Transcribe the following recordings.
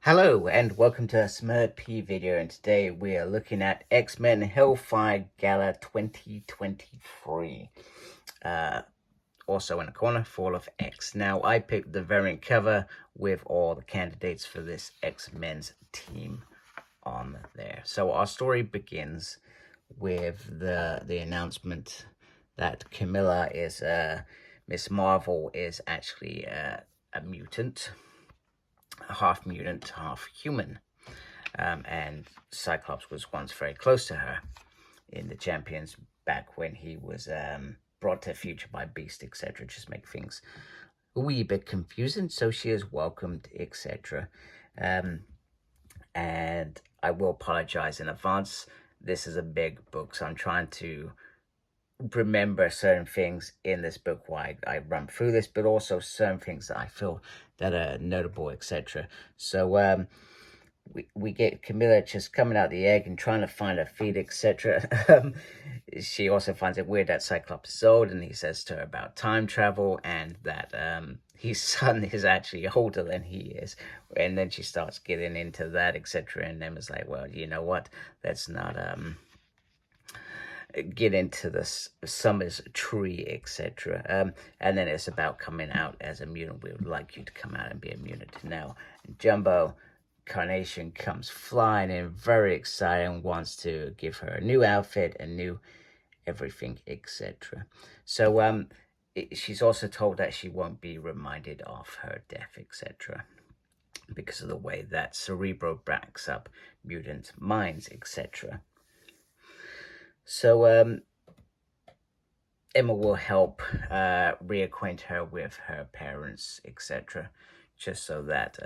Hello and welcome to a Smurd P video, and today we are looking at X-Men Hellfire Gala 2023. Also in the corner, Fall of X. Now I picked the variant cover with all the candidates for this X-Men's team on there. So our story begins with the announcement that Camilla is Miss Marvel is actually a mutant. Half mutant, half human. And Cyclops was once very close to her in the Champions back when he was brought to the future by Beast, etc. Just make things a wee bit confusing. So she is welcomed, etc. And I will apologize in advance. This is a big book, so I'm trying to remember certain things in this book while I run through this, but also certain things that I feel that are notable, etc. So we get Camilla just coming out the egg and trying to find her feet, etc. She also finds it weird that Cyclops is old, and he says to her about time travel and that his son is actually older than he is. And then she starts getting into that, etc. And then was like, well, you know what? Let's not get into this Summer's tree, etc. And then it's about coming out as a mutant. We would like you to come out and be a mutant now. And Jumbo Carnation comes flying in, very excited, and wants to give her a new outfit, a new everything, etc. So she's also told that she won't be reminded of her death, etc. because of the way that Cerebro backs up mutant minds, etc. So Emma will help reacquaint her with her parents, etc., just so that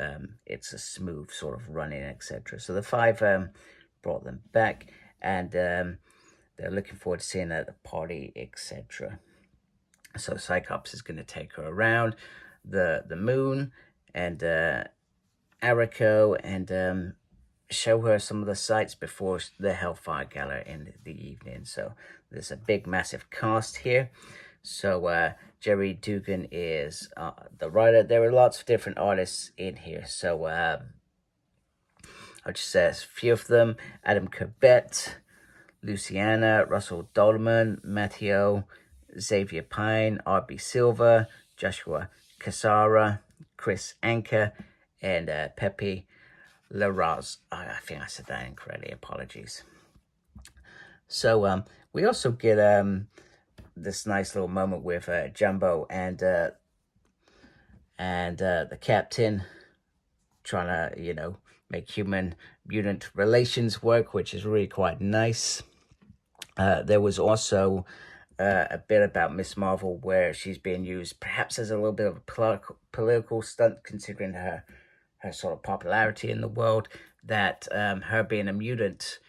it's a smooth sort of running, etc. So the five brought them back, and they're looking forward to seeing her at the party, etc. So Cyclops is going to take her around the moon and Arico and show her some of the sights before the Hellfire Gala in the evening. So there's a big, massive cast here. So Gerry Duggan is the writer. There are lots of different artists in here. So I'll just say a few of them. Adam Corbett, Luciano, Russell Dolman, Matteo, Xavier Pine, R.B. Silva, Joshua Cassara, Chris Anker, and Pepe Larraz. I think I said that incorrectly. Apologies. So we also get this nice little moment with Jumbo and the captain trying to, make human mutant relations work, which is really quite nice. There was also a bit about Miss Marvel where she's being used perhaps as a little bit of a political stunt, considering her sort of popularity in the world, that her being a mutant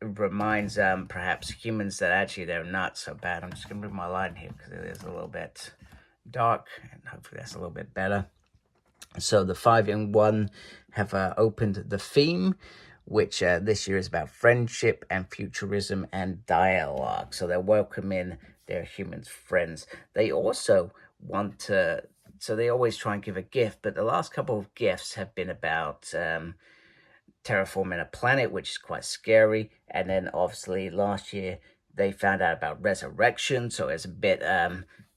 reminds perhaps humans that actually they're not so bad. I'm just going to move my light in here because it is a little bit dark, and hopefully that's a little bit better. So the 5-in-1 have opened the theme, which this year is about friendship and futurism and dialogue. So they're welcoming their humans friends. They also want to, so they always try and give a gift, but the last couple of gifts have been about terraforming a planet, which is quite scary. And then obviously last year they found out about resurrection, so it's a bit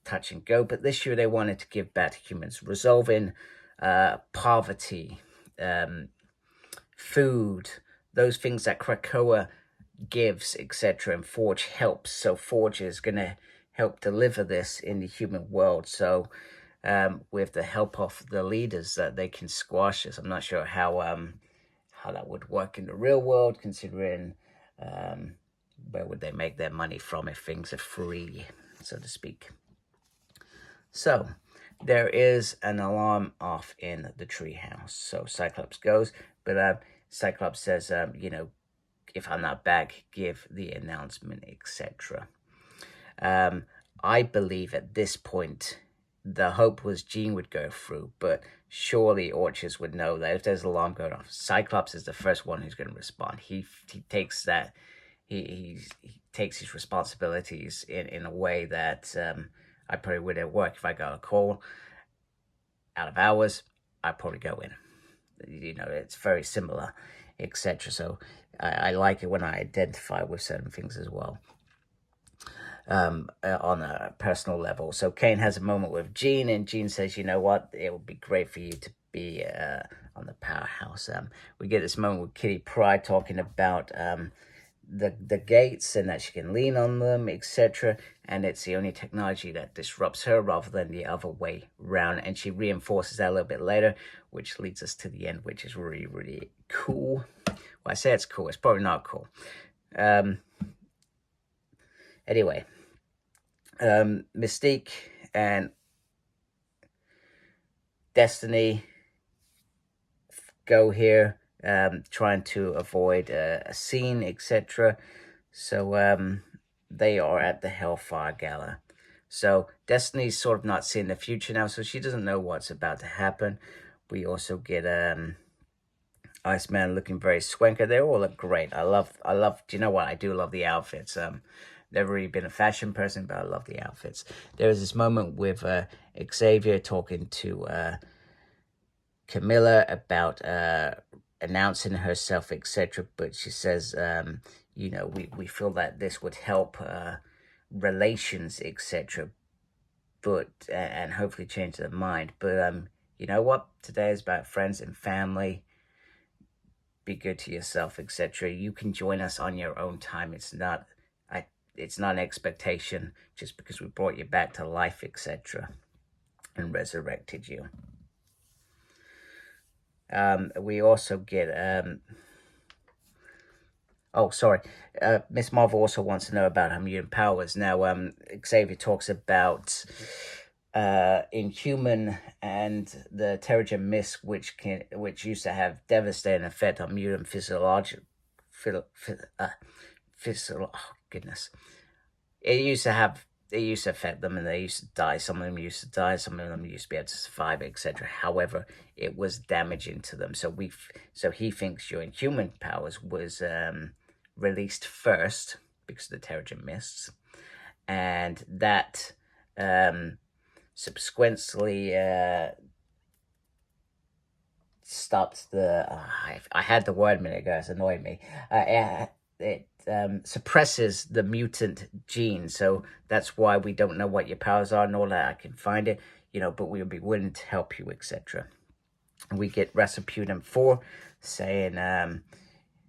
touch and go. But this year they wanted to give back to humans, resolving poverty, food, those things that Krakoa gives, etc. And Forge helps. So Forge is going to help deliver this in the human world. So with the help of the leaders, that they can squash this. I'm not sure how that would work in the real world, considering where would they make their money from if things are free, so to speak. So there is an alarm off in the treehouse. So Cyclops goes, but Cyclops says, if I'm not back, give the announcement, etc. I believe at this point, the hope was Jean would go through, but surely Orchards would know that if there's an alarm going off, Cyclops is the first one who's going to respond. He takes that, he takes his responsibilities in a way that I probably would at work. If I got a call out of hours, I'd probably go in. you know, it's very similar, etc. So I like it when I identify with certain things as well. On a personal level. So Kane has a moment with Jean, and Jean says, you know what, it would be great for you to be on the powerhouse. We get this moment with Kitty Pryde talking about the gates and that she can lean on them, etc. And it's the only technology that disrupts her rather than the other way round. And she reinforces that a little bit later, which leads us to the end, which is really, really cool. Well, I say it's cool. It's probably not cool. Anyway, Mystique and Destiny go here, trying to avoid a scene, etc. So they are at the Hellfire Gala. So Destiny's sort of not seeing the future now, so she doesn't know what's about to happen. We also get Iceman looking very swanker. They all look great. I love. Do you know what? I do love the outfits. Never really been a fashion person, but I love the outfits. There was this moment with Xavier talking to Camilla about announcing herself, etc. But she says, you know, we feel that this would help relations, etc. But and hopefully change their mind. But you know what? Today is about friends and family. Be good to yourself, etc. You can join us on your own time. It's not an expectation just because we brought you back to life, etc. and resurrected you. We also get Miss Marvel also wants to know about her mutant powers. Now Xavier talks about Inhuman and the Terrigen Mist, which used to have devastating effect on mutant physiological. Goodness. It used to affect them, and they used to die. Some of them used to die. Some of them used to be able to survive, etc. However, it was damaging to them. So he thinks your Inhuman powers was released first because of the Terrigen Mists, and that subsequently stops the. I had the word a minute ago. It's annoyed me. It suppresses the mutant gene, so that's why we don't know what your powers are and all that. I can find it, you know, but we'll be willing to help you, etc. We get Rasputin 4 saying,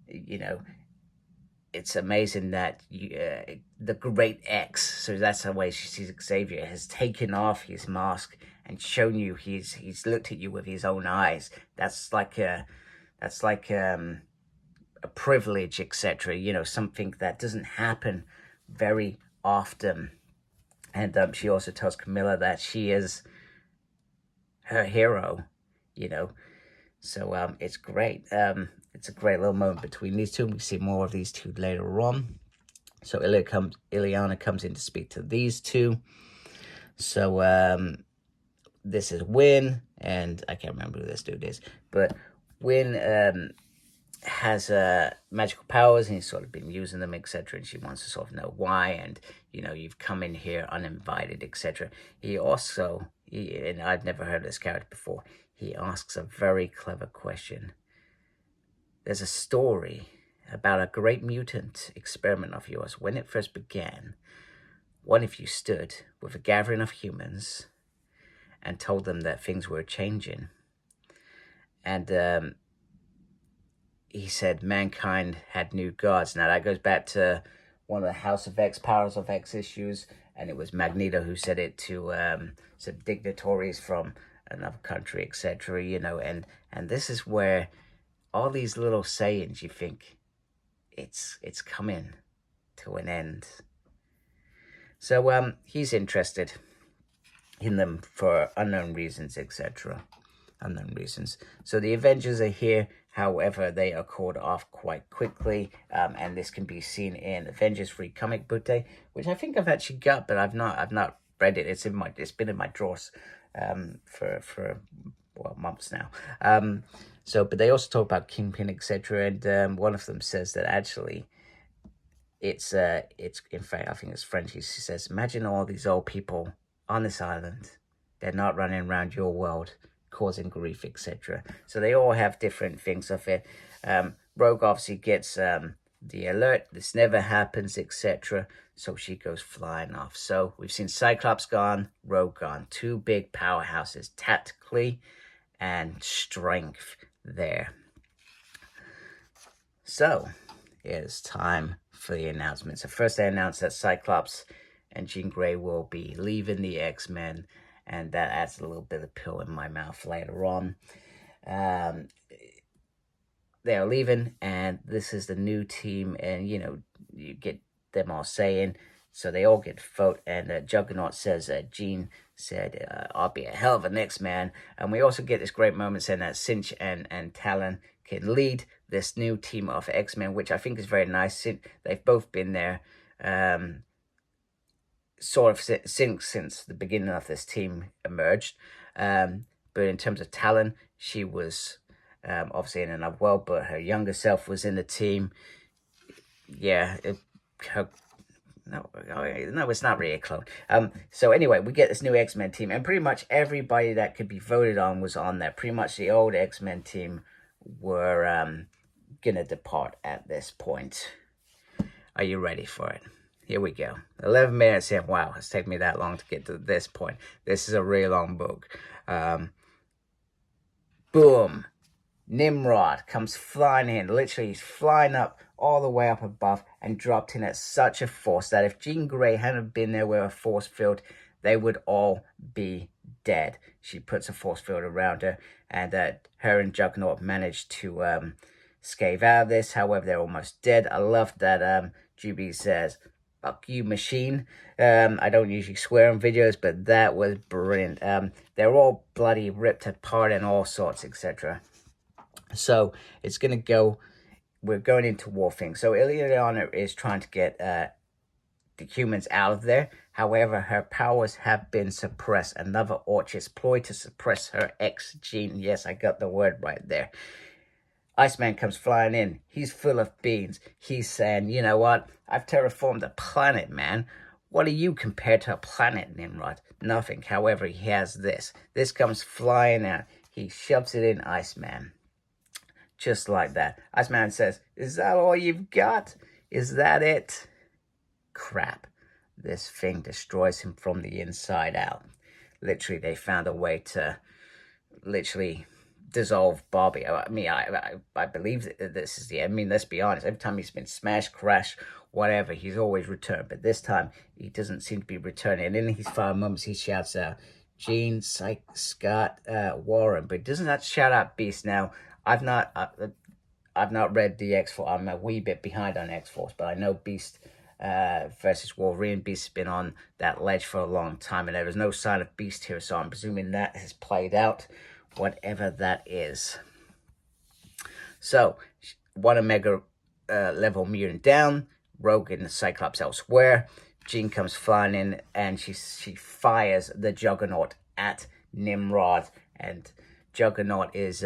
you know, it's amazing that the Great X, so that's the way she sees Xavier, has taken off his mask and shown you he's looked at you with his own eyes. That's like a privilege, etc. You know, something that doesn't happen very often. And she also tells Camilla that she is her hero, you know. So it's great. It's a great little moment between these two. We see more of these two later on. So Ileana comes in to speak to these two. So this is Wynn, and I can't remember who this dude is, but Wynn has magical powers, and he's sort of been using them, etc. And she wants to sort of know why, and you know, you've come in here uninvited, etc. He also, and I'd never heard of this character before, he asks a very clever question. There's a story about a great mutant experiment of yours. When it first began, one of you stood with a gathering of humans and told them that things were changing. And he said mankind had new gods. Now that goes back to one of the House of X, Powers of X issues, and it was Magneto who said it to some dignitaries from another country, etc. You know, and this is where all these little sayings, you think it's coming to an end. So he's interested in them for unknown reasons, etc. Unknown reasons. So the Avengers are here. However, they are called off quite quickly, and this can be seen in Avengers Free Comic Book Day, which I think I've actually got, but I've not read it. It's been in my drawers for months now. But they also talk about Kingpin, etc. And one of them says that actually it's in fact, I think it's French. He says, imagine all these old people on this island. They're not running around your world causing grief, etc. So they all have different things of it. Rogue obviously gets the alert, this never happens, etc. So she goes flying off. So we've seen Cyclops gone, Rogue gone. Two big powerhouses tactically and strength there. So it's time for the announcements. So first they announced that Cyclops and Jean Grey will be leaving the X-Men, and that adds a little bit of pill in my mouth later on. They're leaving, and this is the new team, and you get them all saying, so they all get to vote, and Juggernaut says, Jean said, I'll be a hell of an X-Man, and we also get this great moment saying that Cinch and Talon can lead this new team of X-Men, which I think is very nice. They've both been there sort of since the beginning of this team emerged, but in terms of Talon, she was obviously in another world, but her younger self was in the team. Yeah, no, it's not really a clone. So anyway, we get this new X-Men team, and pretty much everybody that could be voted on was on there. Pretty much the old X-Men team were gonna depart at this point. Are you ready for it? Here we go. 11 minutes in. Wow, it's taken me that long to get to this point. This is a really long book. Boom. Nimrod comes flying in. Literally, he's flying up all the way up above and dropped in at such a force that if Jean Grey hadn't been there with a force field, they would all be dead. She puts a force field around her, and her and Juggernaut managed to scave out of this. However, they're almost dead. I love that Juby says, "Fuck you, machine." I don't usually swear on videos, but that was brilliant. They're all bloody ripped apart and all sorts, etc. So it's going to go, we're going into war things. So Illyana is trying to get the humans out of there. However, her powers have been suppressed. Another Orchid's ploy to suppress her X-gene. Yes, I got the word right there. Iceman comes flying in. He's full of beans. He's saying, you know what? I've terraformed a planet, man. What are you compared to a planet, Nimrod? Nothing. However, he has this. This comes flying out. He shoves it in Iceman. Just like that. Iceman says, is that all you've got? Is that it? Crap. This thing destroys him from the inside out. Literally, they found a way to literally dissolve Bobby. I mean, I believe that this is the, I mean, let's be honest. Every time he's been smashed, crashed, whatever, he's always returned. But this time, he doesn't seem to be returning. And in his final moments, he shouts out, Gene, Scott, Warren. But doesn't that shout out Beast now? I've not read the X-Force. I'm a wee bit behind on X-Force, but I know Beast versus Wolverine. Beast has been on that ledge for a long time, and there was no sign of Beast here, so I'm presuming that has played out, whatever that is. So, one Omega level mutant down, Rogue and the Cyclops elsewhere. Jean comes flying in, and she fires the Juggernaut at Nimrod, and Juggernaut is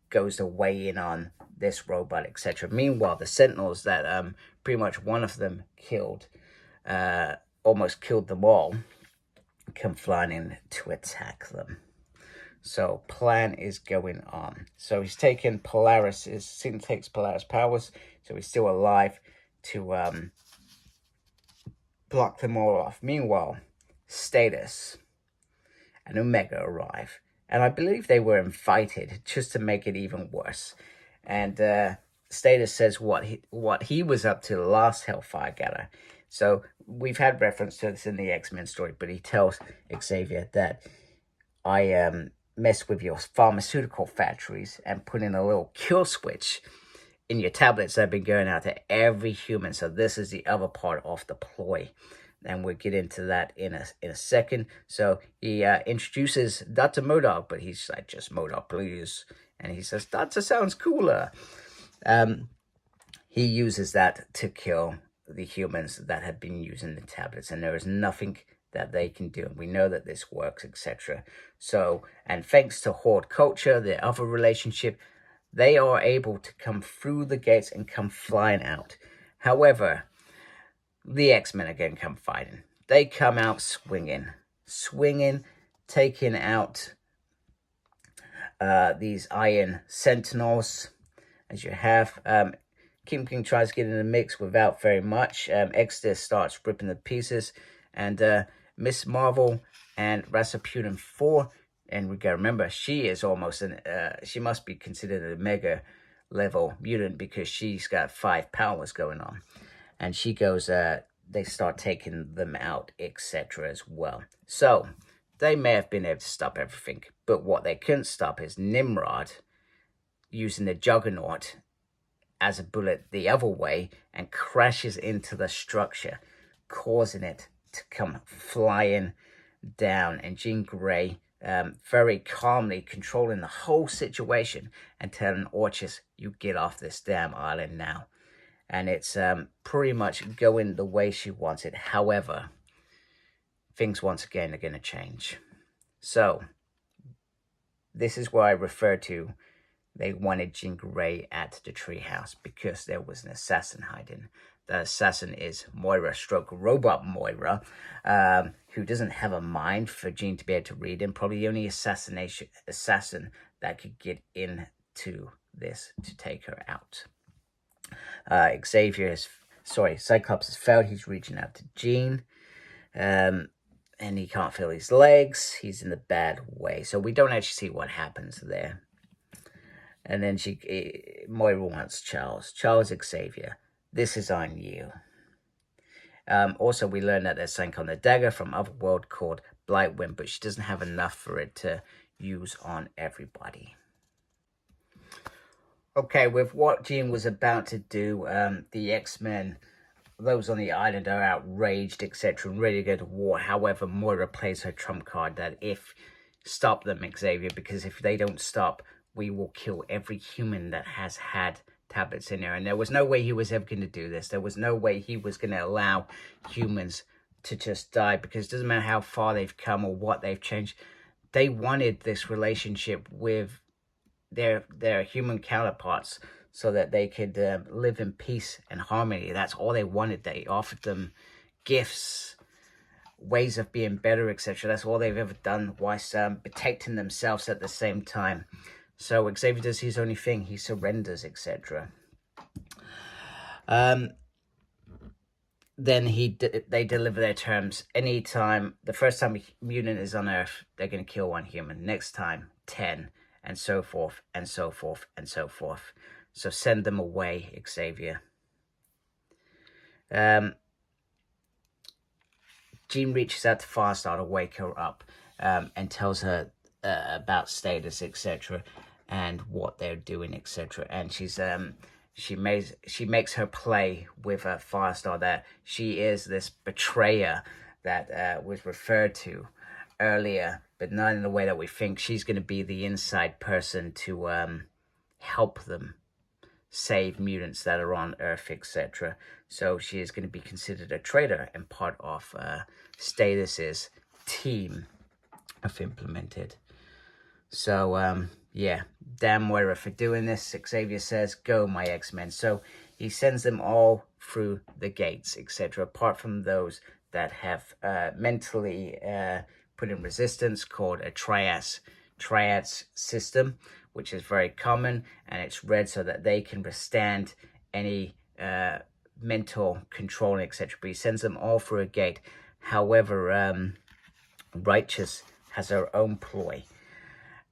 goes to weigh in on this robot, etc. Meanwhile, the Sentinels that pretty much one of them killed, almost killed them all, come flying in to attack them. So plan is going on. So he's taken Polaris, takes Polaris powers, so he's still alive to block them all off. Meanwhile, Status and Omega arrive. And I believe they were invited just to make it even worse. And Status says what he was up to the last Hellfire Gala. So we've had reference to this in the X-Men story, but he tells Xavier that I messed with your pharmaceutical factories and put in a little kill switch in your tablets that have been going out to every human. So this is the other part of the ploy. And we'll get into that in a second. So he introduces Dr. MODOK, but he's like, just MODOK, please. And he says, Dr. sounds cooler. He uses that to kill the humans that have been using the tablets. And there is nothing that they can do. We know that this works, etc. So, and thanks to Horde Culture, their other relationship, they are able to come through the gates and come flying out. However, the X-Men again come fighting. They come out swinging, taking out these iron sentinels, as you have. Kingpin tries to get in the mix without very much. Exodus starts ripping the pieces, and Miss Marvel and Rasputin 4, and we gotta remember, she is almost she must be considered a mega level mutant because she's got 5 powers going on. And she goes, they start taking them out, etc. as well. So, they may have been able to stop everything, but what they couldn't stop is Nimrod using the Juggernaut as a bullet the other way and crashes into the structure, causing it to come flying down. And Jean Grey very calmly controlling the whole situation and telling Orchis, you get off this damn island now. And it's pretty much going the way she wants it. However, things once again are going to change. So, this is where I refer to they wanted Jean Grey at the treehouse because there was an assassin hiding. The assassin is Moira stroke robot Moira, who doesn't have a mind for Jean to be able to read, and probably the only assassin that could get into this to take her out. Cyclops has failed. He's reaching out to Jean, and he can't feel his legs. He's in the bad way, so we don't actually see what happens there. And then Moira wants Charles. Charles Xavier, this is on you. Also, we learn that there's something on the dagger from Otherworld called Blightwind, but she doesn't have enough for it to use on everybody. Okay, with what Jean was about to do, the X-Men, those on the island are outraged, etc., and ready to go to war. However, Moira plays her trump card that stop them, Xavier, because if they don't stop, we will kill every human that has had tablets in there. And there was no way he was ever going to do this. There was no way he was going to allow humans to just die, because it doesn't matter how far they've come or what they've changed. They wanted this relationship with their human counterparts so that they could live in peace and harmony. That's all they wanted. They offered them gifts, ways of being better, etc. That's all they've ever done, whilst protecting themselves at the same time. So Xavier does his only thing. He surrenders, etc. Then they deliver their terms. Anytime, the first time a mutant is on Earth, they're going to kill 1 human. Next time, 10, and so forth, and so forth, and so forth. So send them away, Xavier. Jean reaches out to Firestar to wake her up, and tells her about status, etc., and what they're doing, etc. And she makes her play with Firestar that she is this betrayer that was referred to earlier, but not in the way that we think. She's going to be the inside person to help them save mutants that are on Earth, etc. So she is going to be considered a traitor and part of Status's team of Implemented. So, yeah, damn Moira for doing this. Xavier says, go, my X-Men. So he sends them all through the gates, etc., apart from those that have mentally put in resistance, called a triads system, which is very common, and it's red so that they can withstand any mental control, etc. But he sends them all through a gate. However, Righteous has her own ploy,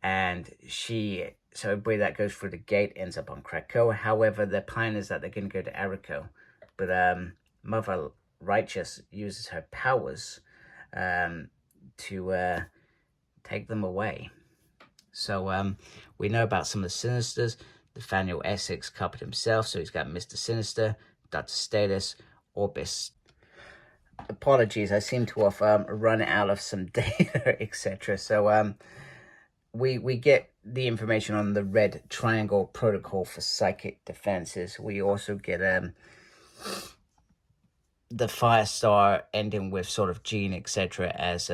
and so everybody that goes through the gate ends up on Krakoa. However, their plan is that they're going to go to Arico, but Mother Righteous uses her powers to take them away. So we know about some of the Sinisters. Nathaniel Essex covered himself, so he's got Mr. Sinister, Dr. Status, Orbis. Apologies, I seem to have run out of some data, etc. So we get the information on the Red Triangle Protocol for psychic defenses. We also get the Firestar ending with sort of Jean, etc., as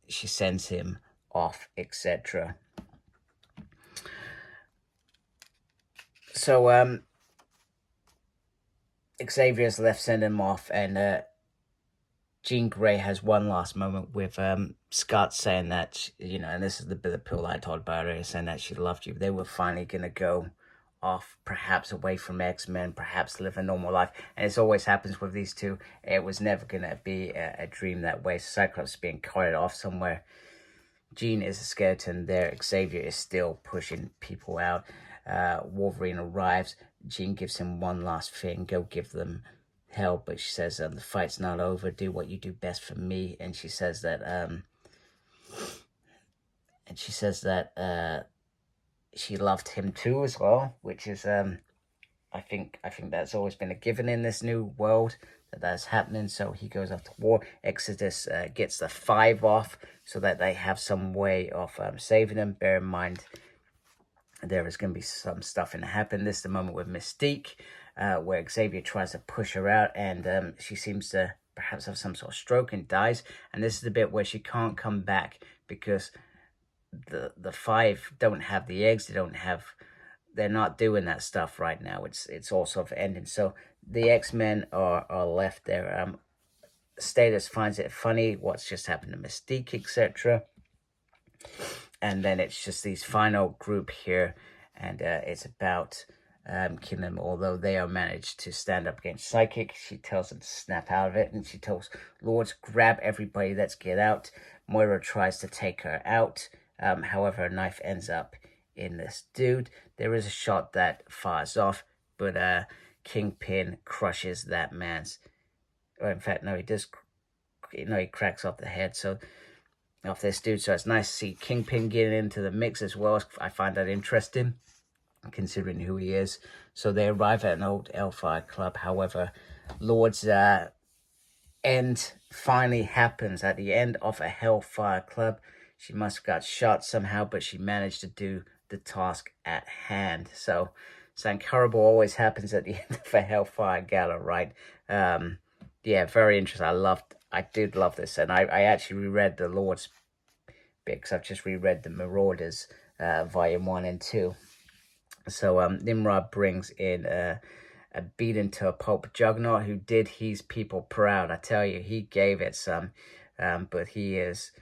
she sends him off, etc. So Xavier's left, send him off, and Jean Grey has one last moment with Scott saying that, you know, and this is the bit of pill I told about her, saying that she loved you. They were finally going to go off, perhaps away from X-Men, perhaps live a normal life. And it always happens with these two. It was never going to be a dream that way. Cyclops being carried off somewhere. Jean is a skeleton there. Xavier is still pushing people out. Wolverine arrives. Jean gives him one last thing. Go give them hell. But she says, the fight's not over. Do what you do best for me. And she says that, she loved him too as well, which is, I think that's always been a given in this new world, that's happening. So he goes off to war. Exodus gets the 5 off so that they have some way of saving him. Bear in mind, there is going to be some stuff in to happen. This is the moment with Mystique, where Xavier tries to push her out, and she seems to perhaps have some sort of stroke and dies. And this is the bit where she can't come back because the 5 don't have the eggs. They're not doing that stuff right now. It's all sort of ending. So the X-Men are left there. Status finds it funny what's just happened to Mystique, etc. And then it's just these final group here, and it's about killing them. Although they are managed to stand up against Psychic, she tells them to snap out of it, and she tells Lords, grab everybody, let's get out. Moira tries to take her out. However, a knife ends up in this dude. There is a shot that fires off, but Kingpin crushes that man's, or in fact, no, he does, no, he cracks off the head, so, off this dude. So it's nice to see Kingpin getting into the mix as well. I find that interesting, considering who he is. So they arrive at an old Hellfire club. However, Lord's end finally happens at the end of a Hellfire club. She must have got shot somehow, but she managed to do the task at hand. So something horrible always happens at the end of a Hellfire Gala, right? Yeah, very interesting. I did love this, and I actually reread the Lord's bit, because I've just reread the Marauders, volume 1 and 2. So Nimrod brings in a beaten to a pulp Juggernaut, who did his people proud. I tell you, he gave it some, but he is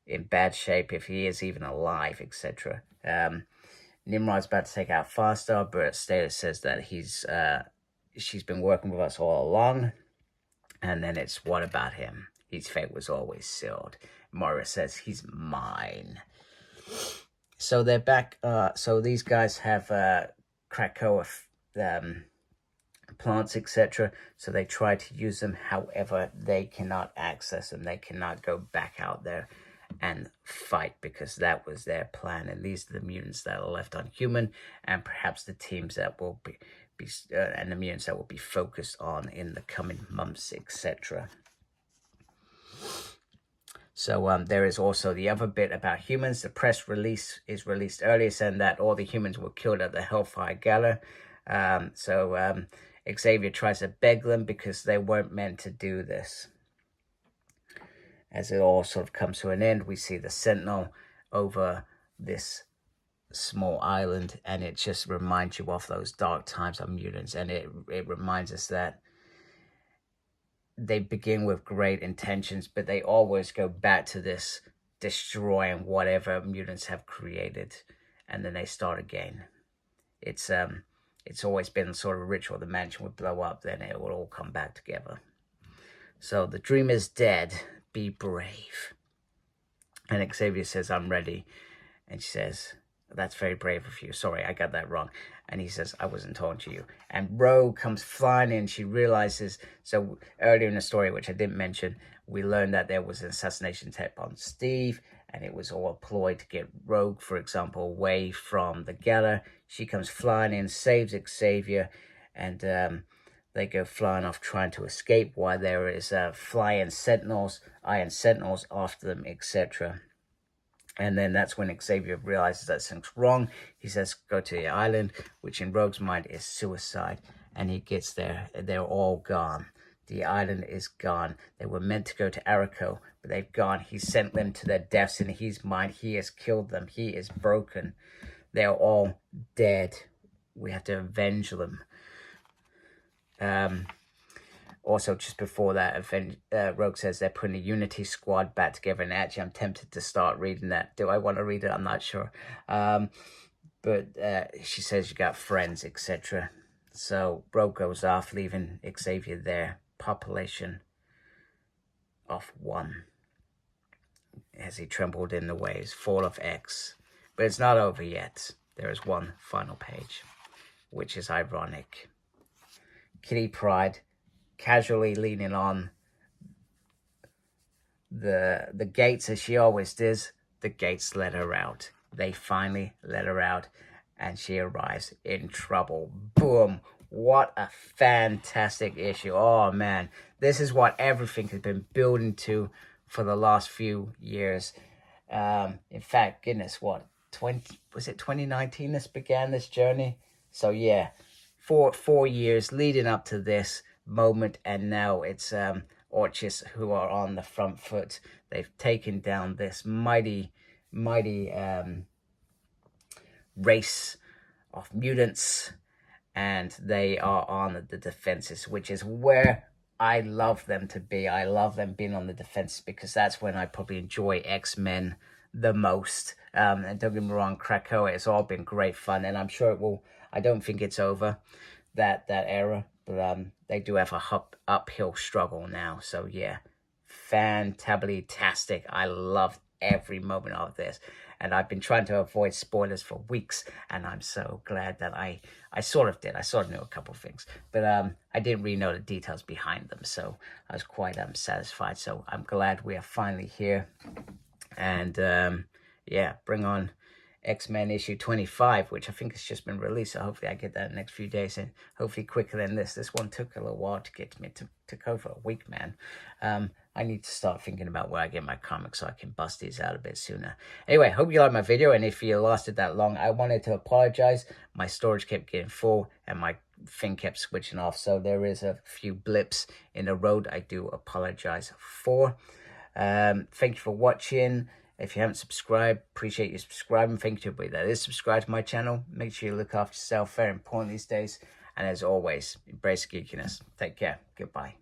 in bad shape, if he is even alive, etc. Nimrod's about to take out Farstar, but Status says that she's been working with us all along. And then it's, what about him? His fate was always sealed. Moira says, he's mine. So they're back. So these guys have Krakoa plants, etc. So they try to use them. However, they cannot access them. They cannot go back out there and fight, because that was their plan. And these are the mutants that are left on human, and perhaps the teams that will be and the mutants that will be focused on in the coming months, etc. So there is also the other bit about humans. The press release is released earlier, saying that all the humans were killed at the Hellfire Gala. Xavier tries to beg them, because they weren't meant to do this. As it all sort of comes to an end, we see the Sentinel over this small island, and it just reminds you of those dark times of mutants, and it reminds us that they begin with great intentions, but they always go back to this destroying whatever mutants have created, and then they start again. It's always been sort of a ritual. The mansion would blow up, then it will all come back together. So the dream is dead. Be brave. And Xavier says, I'm ready. And she says, that's very brave of you. Sorry, I got that wrong. And he says, I wasn't talking to you. And Rogue comes flying in. She realizes, so earlier in the story, which I didn't mention, we learned that there was an assassination attempt on Steve, and it was all a ploy to get Rogue, for example, away from the gala. She comes flying in, saves Xavier, and they go flying off trying to escape, while there is flying sentinels, iron sentinels after them, etc. And then that's when Xavier realizes that something's wrong. He says, go to the island, which in Rogue's mind is suicide. And he gets there, they're all gone. The island is gone. They were meant to go to Araco, but they've gone. He sent them to their deaths in his mind. He has killed them. He is broken. They're all dead. We have to avenge them. Also, just before that event, Rogue says they're putting a Unity squad back together, and actually I'm tempted to start reading that. Do I want to read it? I'm not sure. But she says you got friends, etc. So Rogue goes off, leaving Xavier there. Population of 1. As he trembled in the waves, fall of X. But it's not over yet. There is one final page, which is ironic. Kitty Pryde casually leaning on the gates as she always does. The gates let her out. They finally let her out, and she arrives in trouble. Boom. What a fantastic issue. Oh man, this is what everything has been building to for the last few years. In fact, goodness, what, 2019 this began this journey? So yeah, four years leading up to this moment, and now it's Orchis who are on the front foot. They've taken down this mighty race of mutants, and they are on the defenses, which is where I love them to be. I love them being on the defenses because that's when I probably enjoy X-Men the most. And don't get me wrong, Krakoa, it's all been great fun, and I'm sure it will. I don't think it's over, that era, but they do have a uphill struggle now. So yeah, fantably-tastic. I love every moment of this, and I've been trying to avoid spoilers for weeks, and I'm so glad that I sort of did. I sort of knew a couple of things, but I didn't really know the details behind them, so I was quite satisfied. So I'm glad we are finally here, and yeah, bring on X-Men issue 25, which I think has just been released, so hopefully I get that in the next few days, and hopefully quicker than this. This one took a little while to get to me. Took over a week, man. I need to start thinking about where I get my comics so I can bust these out a bit sooner. Anyway, hope you liked my video, and if you lasted that long, I wanted to apologize. My storage kept getting full, and my thing kept switching off, so there is a few blips in the road. I do apologize for. Thank you for watching. If you haven't subscribed, appreciate you subscribing. Thank you to everybody that is subscribed to my channel. Make sure you look after yourself. Very important these days. And as always, embrace geekiness. Take care. Goodbye.